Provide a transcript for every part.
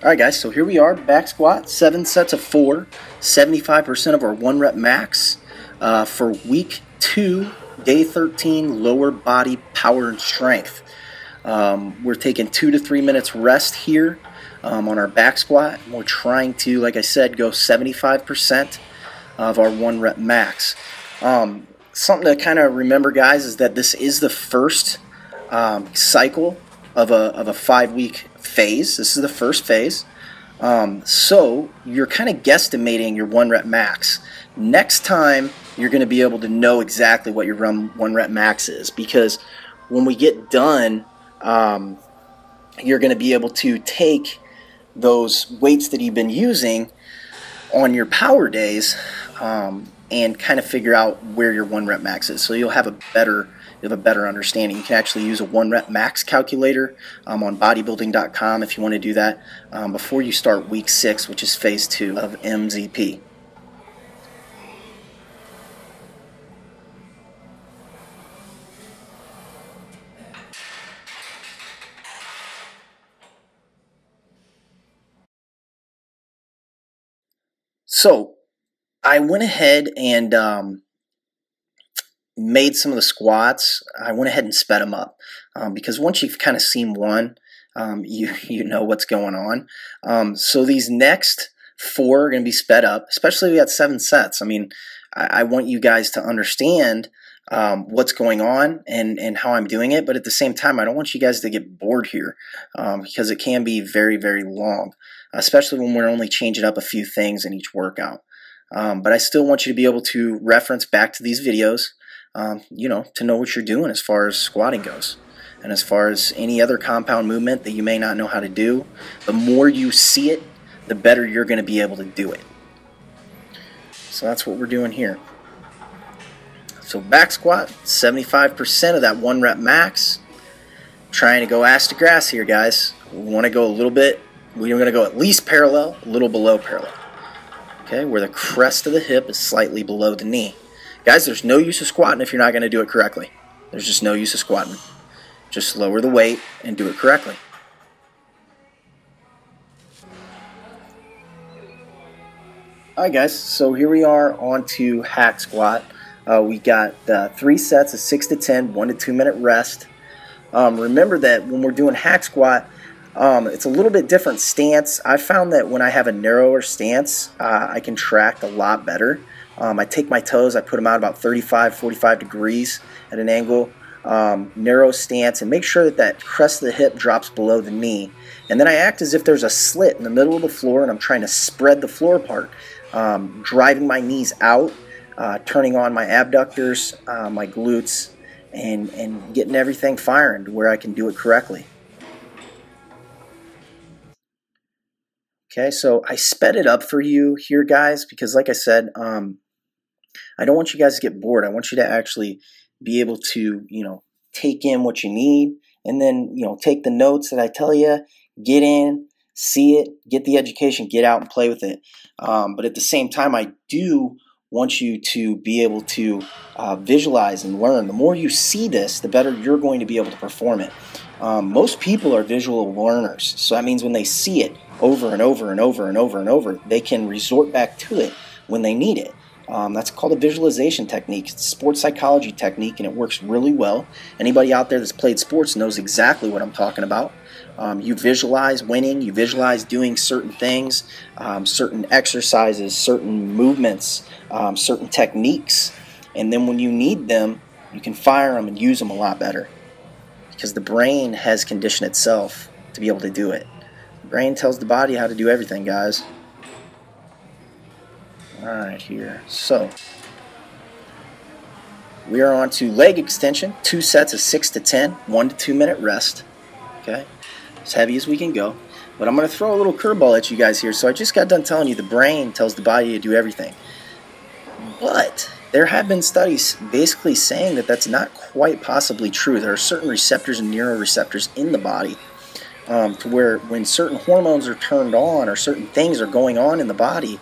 Alright guys, so here we are, back squat, 7 sets of 4, 75% of our 1 rep max for week 2, day 13, lower body power and strength. We're taking 2 to 3 minutes rest here on our back squat. We're trying to, like I said, go 75% of our 1 rep max. Something to kind of remember, guys, is that this is the first cycle of a 5-week phase. This is the first phase. So you're kind of guesstimating your 1 rep max. Next time you're going to be able to know exactly what your 1 rep max is, because when we get done, you're going to be able to take those weights that you've been using on your power days and kind of figure out where your 1 rep max is. So you'll have a better understanding. You can actually use a 1 rep max calculator on bodybuilding.com if you want to do that before you start week 6, which is phase 2 of MZP. So I went ahead and made some of the squats. I went ahead and sped them up because once you've kind of seen one, you know what's going on. So these next 4 are going to be sped up, especially we got 7 sets. I mean, I want you guys to understand what's going on and how I'm doing it, but at the same time, I don't want you guys to get bored here because it can be very, very long, especially when we're only changing up a few things in each workout. But I still want you to be able to reference back to these videos, you know, to know what you're doing as far as squatting goes. And as far as any other compound movement that you may not know how to do, the more you see it, the better you're going to be able to do it. So that's what we're doing here. So back squat, 75% of that 1 rep max. Trying to go ass to grass here, guys. We want to go a little bit, we're going to go at least parallel, a little below parallel. Okay, where the crest of the hip is slightly below the knee. Guys, there's no use of squatting if you're not going to do it correctly. There's just no use of squatting. Just lower the weight and do it correctly. Alright guys, so here we are on to hack squat. We got 3 sets of 6 to 10, 1 to 2 minute rest. Remember that when we're doing hack squat, it's a little bit different stance. I found that when I have a narrower stance, I can track a lot better. I take my toes, I put them out about 35, 45 degrees at an angle, narrow stance, and make sure that that crest of the hip drops below the knee. And then I act as if there's a slit in the middle of the floor and I'm trying to spread the floor apart, driving my knees out, turning on my abductors, my glutes, and getting everything firing to where I can do it correctly. Okay, so I sped it up for you here, guys, because like I said, I don't want you guys to get bored. I want you to actually be able to, you know, take in what you need and then, you know, take the notes that I tell you, get in, see it, get the education, get out and play with it. But at the same time, I do want you to be able to visualize and learn. The more you see this, the better you're going to be able to perform it. Most people are visual learners, so that means when they see it over and over and over and over and over, they can resort back to it when they need it. That's called a visualization technique. It's a sports psychology technique, and it works really well. Anybody out there that's played sports knows exactly what I'm talking about. You visualize winning, you visualize doing certain things, certain exercises, certain movements, certain techniques, and then when you need them, you can fire them and use them a lot better because the brain has conditioned itself to be able to do it. The brain tells the body how to do everything, guys. Alright, here. So, we are on to leg extension. 2 sets of 6 to 10, 1 to 2 minute rest. Okay, as heavy as we can go. But I'm going to throw a little curveball at you guys here. So I just got done telling you the brain tells the body to do everything. But there have been studies basically saying that that's not quite possibly true. There are certain receptors and neuroreceptors in the body to where when certain hormones are turned on or certain things are going on in the body,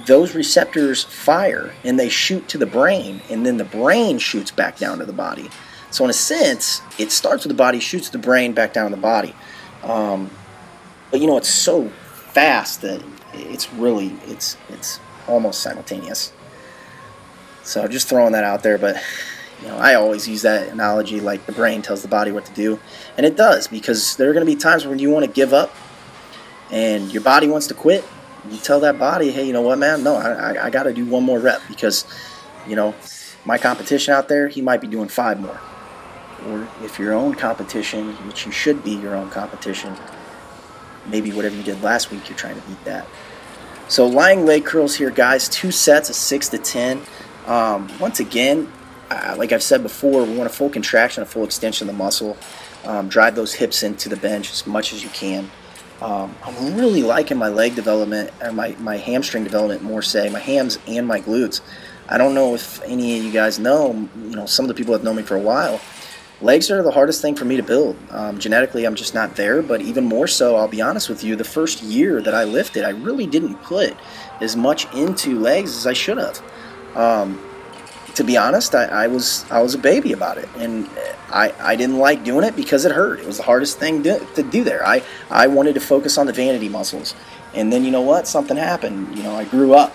those receptors fire and they shoot to the brain, and then the brain shoots back down to the body. So in a sense, it starts with the body, shoots the brain back down to the body. But you know, it's so fast that it's almost simultaneous. So just throwing that out there, but I always use that analogy, like the brain tells the body what to do, and it does, because there are going to be times when you want to give up and your body wants to quit. You tell that body, hey, you know what, man, no, I got to do one more rep, because my competition out there, he might be doing 5 more. Or if your own competition, which you should be your own competition, maybe whatever you did last week, you're trying to beat that. So lying leg curls here, guys, 2 sets of 6 to 10. Once again, like I've said before, we want a full contraction, a full extension of the muscle. Drive those hips into the bench as much as you can. I'm really liking my leg development, or my hamstring development more, my hams and my glutes. I don't know if any of you guys know, some of the people that have known me for a while, legs are the hardest thing for me to build. Genetically, I'm just not there, but even more so, I'll be honest with you, the first year that I lifted, I really didn't put as much into legs as I should have. To be honest, I was a baby about it, and I didn't like doing it because it hurt. It was the hardest thing to do there. I wanted to focus on the vanity muscles, and then you know what? Something happened. I grew up.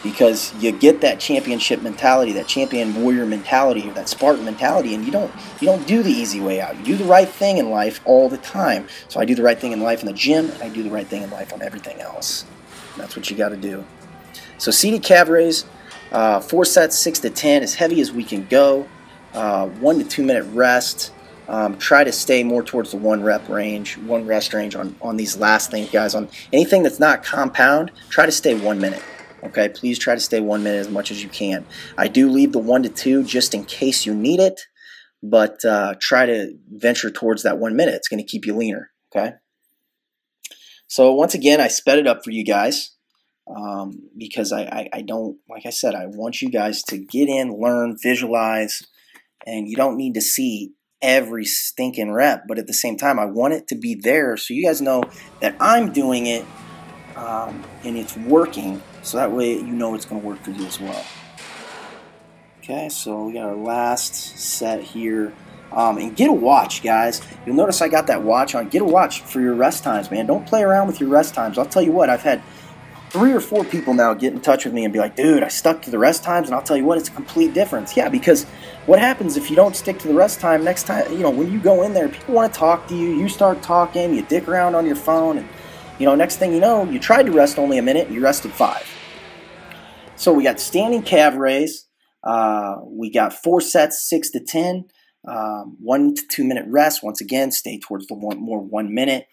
Because you get that championship mentality, that champion warrior mentality, or that Spartan mentality, and you don't do the easy way out. You do the right thing in life all the time. So I do the right thing in life in the gym, and I do the right thing in life on everything else. That's what you got to do. So seated calf raise, 4 sets, 6 to 10, as heavy as we can go. 1 to 2 minute rest. Try to stay more towards the 1 rep range, 1 rest range on these last things, guys. On anything that's not compound, try to stay 1 minute. Okay, please try to stay 1 minute as much as you can. I do leave the 1 to 2 just in case you need it, but try to venture towards that 1 minute. It's going to keep you leaner. Okay. So once again, I sped it up for you guys because I don't, like I said, I want you guys to get in, learn, visualize, and you don't need to see every stinking rep, but at the same time, I want it to be there so you guys know that I'm doing it and it's working. So that way you know it's going to work for you as well. Okay, so we got our last set here. And get a watch, guys. You'll notice I got that watch on. Get a watch for your rest times, man. Don't play around with your rest times. I'll tell you what, I've had 3 or 4 people now get in touch with me and be like, dude, I stuck to the rest times, and I'll tell you what, it's a complete difference. Yeah, because what happens if you don't stick to the rest time next time, when you go in there, people want to talk to you, you start talking, you dick around on your phone, and next thing you know, you tried to rest only a minute, and you rested 5. So we got standing calf raise. We got 4 sets, 6 to 10. 1 to 2 minute rest. Once again, stay towards the 1 minute.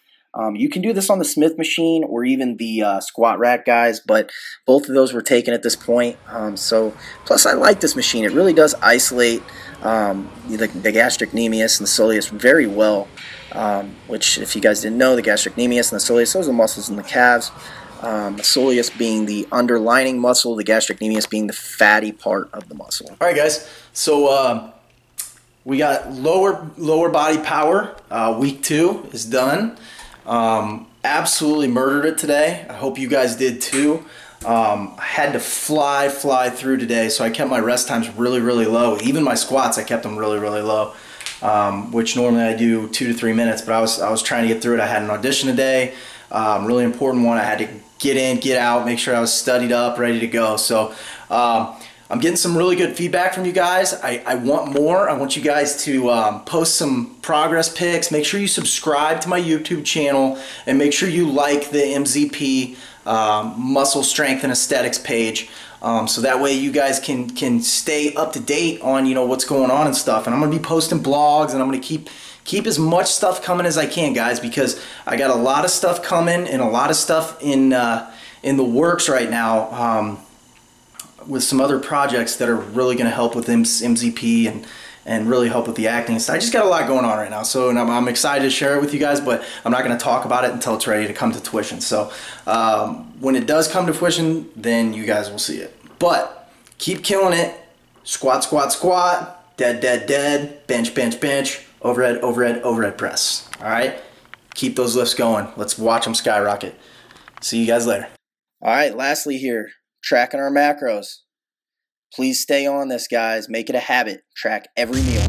You can do this on the Smith machine or even the squat rack, guys, but both of those were taken at this point. So plus I like this machine. It really does isolate the gastrocnemius and the soleus very well, which if you guys didn't know, the gastrocnemius and the soleus, those are the muscles in the calves. The soleus being the underlining muscle, the gastrocnemius being the fatty part of the muscle. All right, guys. So we got lower body power. Week 2 is done. Absolutely murdered it today. I hope you guys did too. I had to fly through today, so I kept my rest times really low. Even my squats, I kept them really low, which normally I do 2 to 3 minutes. But I was trying to get through it. I had an audition today, really important one. I had to get in, get out, make sure I was studied up, ready to go. So I'm getting some really good feedback from you guys. I want more. I want you guys to post some progress pics. Make sure you subscribe to my YouTube channel, and make sure you like the MZP Muscle Strength and Aesthetics page, so that way you guys can stay up to date on what's going on and stuff. And I'm gonna be posting blogs, and I'm gonna keep as much stuff coming as I can, guys, because I got a lot of stuff coming and a lot of stuff in the works right now. With some other projects that are really going to help with MZP and really help with the acting. So I just got a lot going on right now, so I'm excited to share it with you guys, but I'm not going to talk about it until it's ready to come to fruition. So when it does come to fruition, then you guys will see it. But keep killing it. Squat, squat, squat. Dead, dead, dead. Bench, bench, bench. Overhead, overhead, overhead press. All right? Keep those lifts going. Let's watch them skyrocket. See you guys later. All right, lastly here. Tracking our macros. Please stay on this, guys. Make it a habit. Track every meal.